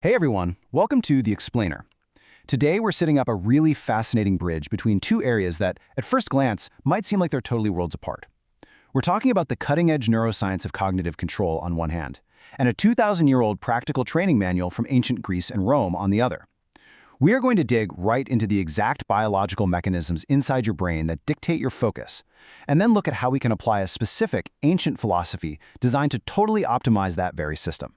Hey everyone, welcome to The Explainer. Today we're setting up a really fascinating bridge between two areas that, at first glance, might seem like they're totally worlds apart. We're talking about the cutting-edge neuroscience of cognitive control on one hand, and a 2,000-year-old practical training manual from ancient Greece and Rome on the other. We are going to dig right into the exact biological mechanisms inside your brain that dictate your focus, and then look at how we can apply a specific, ancient philosophy designed to totally optimize that very system.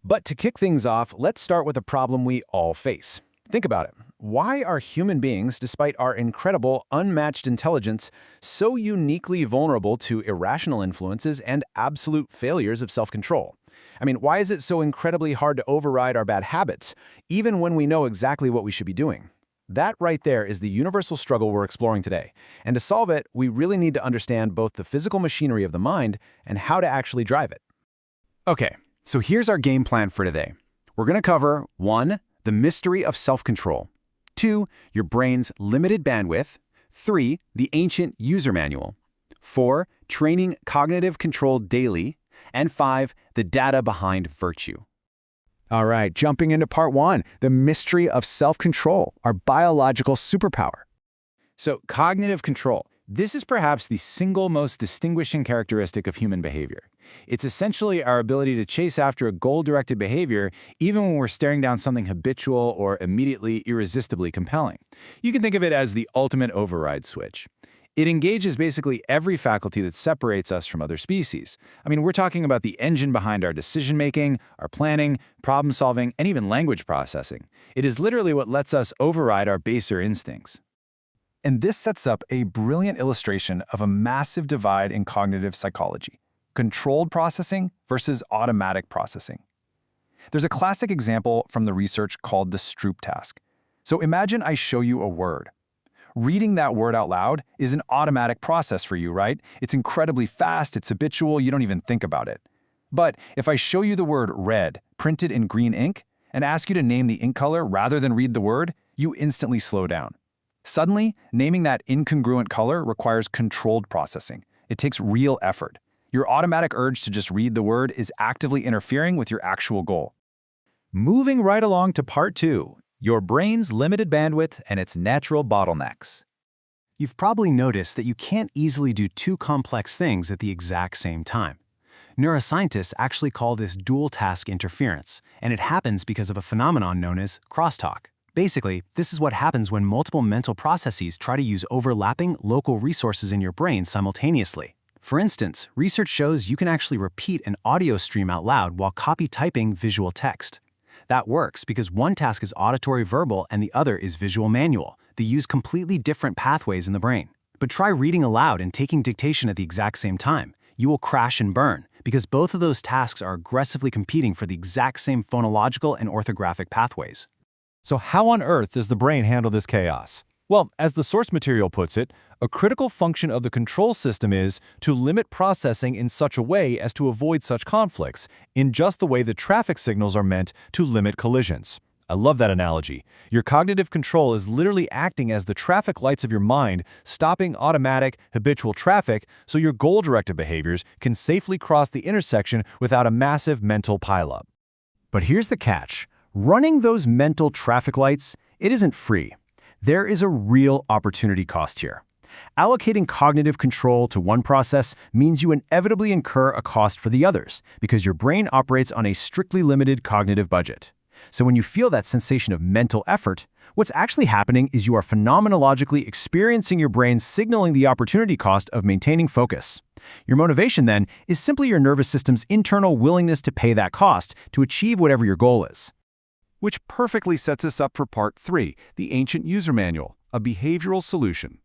But to kick things off, let's start with a problem we all face. Think about it. Why are human beings, despite our incredible, unmatched intelligence, so uniquely vulnerable to irrational influences and absolute failures of self-control? Why is it so incredibly hard to override our bad habits, even when we know exactly what we should be doing? That right there is the universal struggle we're exploring today. And to solve it, we really need to understand both the physical machinery of the mind and how to actually drive it. Okay. So here's our game plan for today. We're going to cover 1. The mystery of self-control. 2. Your brain's limited bandwidth. 3. The ancient user manual. 4. Training cognitive control daily. And 5. The data behind virtue. All right, jumping into part 1, the mystery of self-control, our biological superpower. So, cognitive control. This is perhaps the single most distinguishing characteristic of human behavior. It's essentially our ability to chase after a goal-directed behavior even when we're staring down something habitual or immediately irresistibly compelling. You can think of it as the ultimate override switch. It engages basically every faculty that separates us from other species. We're talking about the engine behind our decision-making, our planning, problem-solving, and even language processing. It is literally what lets us override our baser instincts. And this sets up a brilliant illustration of a massive divide in cognitive psychology: controlled processing versus automatic processing. There's a classic example from the research called the Stroop Task. So imagine I show you a word. Reading that word out loud is an automatic process for you, right? It's incredibly fast, it's habitual, you don't even think about it. But if I show you the word red printed in green ink and ask you to name the ink color rather than read the word, you instantly slow down. Suddenly, naming that incongruent color requires controlled processing. It takes real effort. Your automatic urge to just read the word is actively interfering with your actual goal. Moving right along to part 2, your brain's limited bandwidth and its natural bottlenecks. You've probably noticed that you can't easily do two complex things at the exact same time. Neuroscientists actually call this dual task interference, and it happens because of a phenomenon known as crosstalk. Basically, this is what happens when multiple mental processes try to use overlapping local resources in your brain simultaneously. For instance, research shows you can actually repeat an audio stream out loud while copy typing visual text. That works because one task is auditory verbal and the other is visual manual. They use completely different pathways in the brain. But try reading aloud and taking dictation at the exact same time. You will crash and burn because both of those tasks are aggressively competing for the exact same phonological and orthographic pathways. So how on earth does the brain handle this chaos? Well, as the source material puts it, a critical function of the control system is to limit processing in such a way as to avoid such conflicts, in just the way that traffic signals are meant to limit collisions. I love that analogy. Your cognitive control is literally acting as the traffic lights of your mind, stopping automatic, habitual traffic so your goal-directed behaviors can safely cross the intersection without a massive mental pileup. But here's the catch. Running those mental traffic lights, it isn't free. There is a real opportunity cost here. Allocating cognitive control to one process means you inevitably incur a cost for the others because your brain operates on a strictly limited cognitive budget. So when you feel that sensation of mental effort, what's actually happening is you are phenomenologically experiencing your brain signaling the opportunity cost of maintaining focus. Your motivation, then, is simply your nervous system's internal willingness to pay that cost to achieve whatever your goal is. Which perfectly sets us up for part 3, the ancient user manual, a behavioral solution.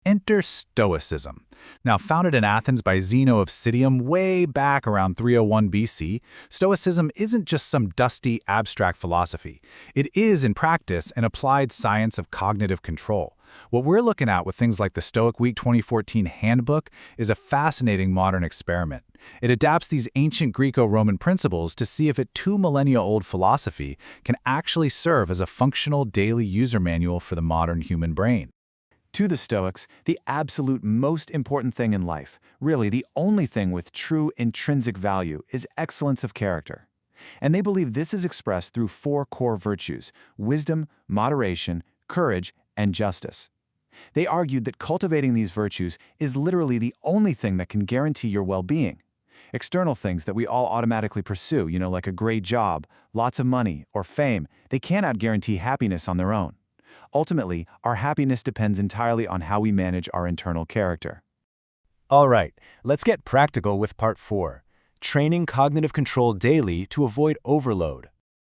Enter Stoicism. Now founded in Athens by Zeno of Citium way back around 301 BC, Stoicism isn't just some dusty, abstract philosophy. It is, in practice, an applied science of cognitive control. What we're looking at with things like the Stoic Week 2014 handbook is a fascinating modern experiment. It adapts these ancient Greco-Roman principles to see if a 2-millennia-old philosophy can actually serve as a functional daily user manual for the modern human brain. To the Stoics, the absolute most important thing in life, really the only thing with true intrinsic value, is excellence of character. And they believe this is expressed through 4 core virtues: wisdom, moderation, courage, and justice. They argued that cultivating these virtues is literally the only thing that can guarantee your well-being. External things that we all automatically pursue, like a great job, lots of money, or fame, they cannot guarantee happiness on their own. Ultimately, our happiness depends entirely on how we manage our internal character. All right, let's get practical with part 4, training cognitive control daily to avoid overload.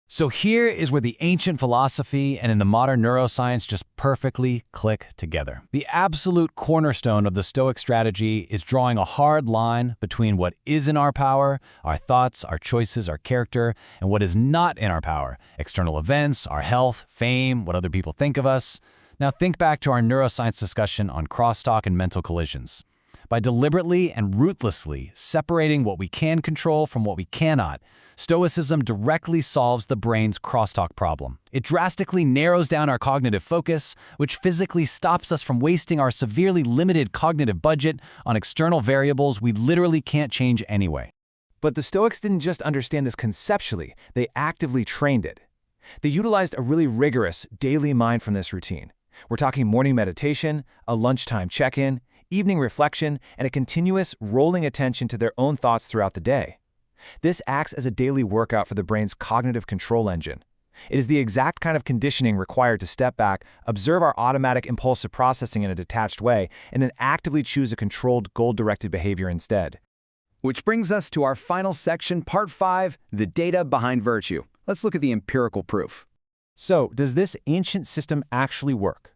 So here is where the ancient philosophy and in the modern neuroscience just perfectly click together. The absolute cornerstone of the Stoic strategy is drawing a hard line between what is in our power, our thoughts, our choices, our character, and what is not in our power, external events, our health, fame, what other people think of us. Now think back to our neuroscience discussion on crosstalk and mental collisions. By deliberately and ruthlessly separating what we can control from what we cannot, Stoicism directly solves the brain's crosstalk problem. It drastically narrows down our cognitive focus, which physically stops us from wasting our severely limited cognitive budget on external variables we literally can't change anyway. But the Stoics didn't just understand this conceptually, they actively trained it. They utilized a really rigorous daily mindfulness routine. We're talking morning meditation, a lunchtime check-in, evening reflection, and a continuous rolling attention to their own thoughts throughout the day. This acts as a daily workout for the brain's cognitive control engine. It is the exact kind of conditioning required to step back, observe our automatic impulsive processing in a detached way, and then actively choose a controlled, goal-directed behavior instead. Which brings us to our final section, part 5, the data behind virtue. Let's look at the empirical proof. So, does this ancient system actually work?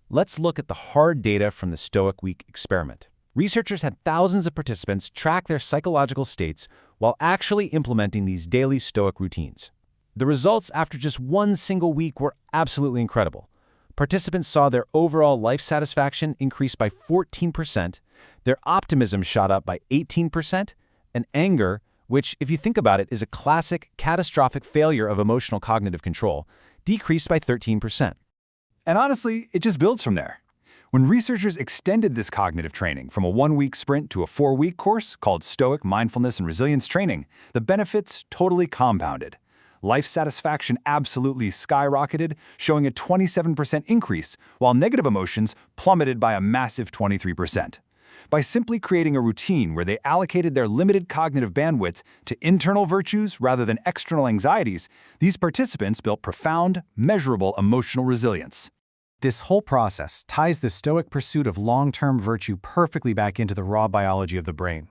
Let's look at the hard data from the Stoic Week experiment. Researchers had thousands of participants track their psychological states while actually implementing these daily Stoic routines. The results after just one single week were absolutely incredible. Participants saw their overall life satisfaction increase by 14%, their optimism shot up by 18%, and anger, which, if you think about it, is a classic catastrophic failure of emotional cognitive control, decreased by 13%. And honestly, it just builds from there. When researchers extended this cognitive training from a 1-week sprint to a 4-week course called Stoic Mindfulness and Resilience Training, the benefits totally compounded. Life satisfaction absolutely skyrocketed, showing a 27% increase, while negative emotions plummeted by a massive 23%. By simply creating a routine where they allocated their limited cognitive bandwidth to internal virtues rather than external anxieties, these participants built profound, measurable emotional resilience. This whole process ties the Stoic pursuit of long-term virtue perfectly back into the raw biology of the brain.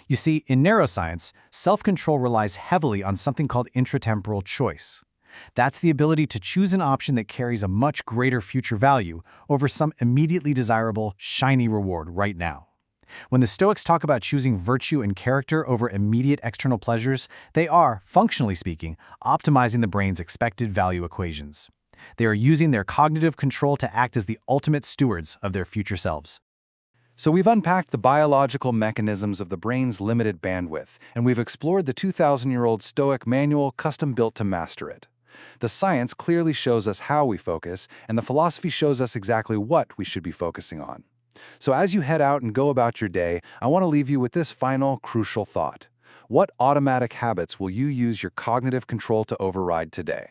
You see, in neuroscience, self-control relies heavily on something called intratemporal choice. That's the ability to choose an option that carries a much greater future value over some immediately desirable, shiny reward right now. When the Stoics talk about choosing virtue and character over immediate external pleasures, they are, functionally speaking, optimizing the brain's expected value equations. They are using their cognitive control to act as the ultimate stewards of their future selves. So we've unpacked the biological mechanisms of the brain's limited bandwidth, and we've explored the 2,000-year-old Stoic manual custom-built to master it. The science clearly shows us how we focus, and the philosophy shows us exactly what we should be focusing on. So as you head out and go about your day, I want to leave you with this final, crucial thought. What automatic habits will you use your cognitive control to override today?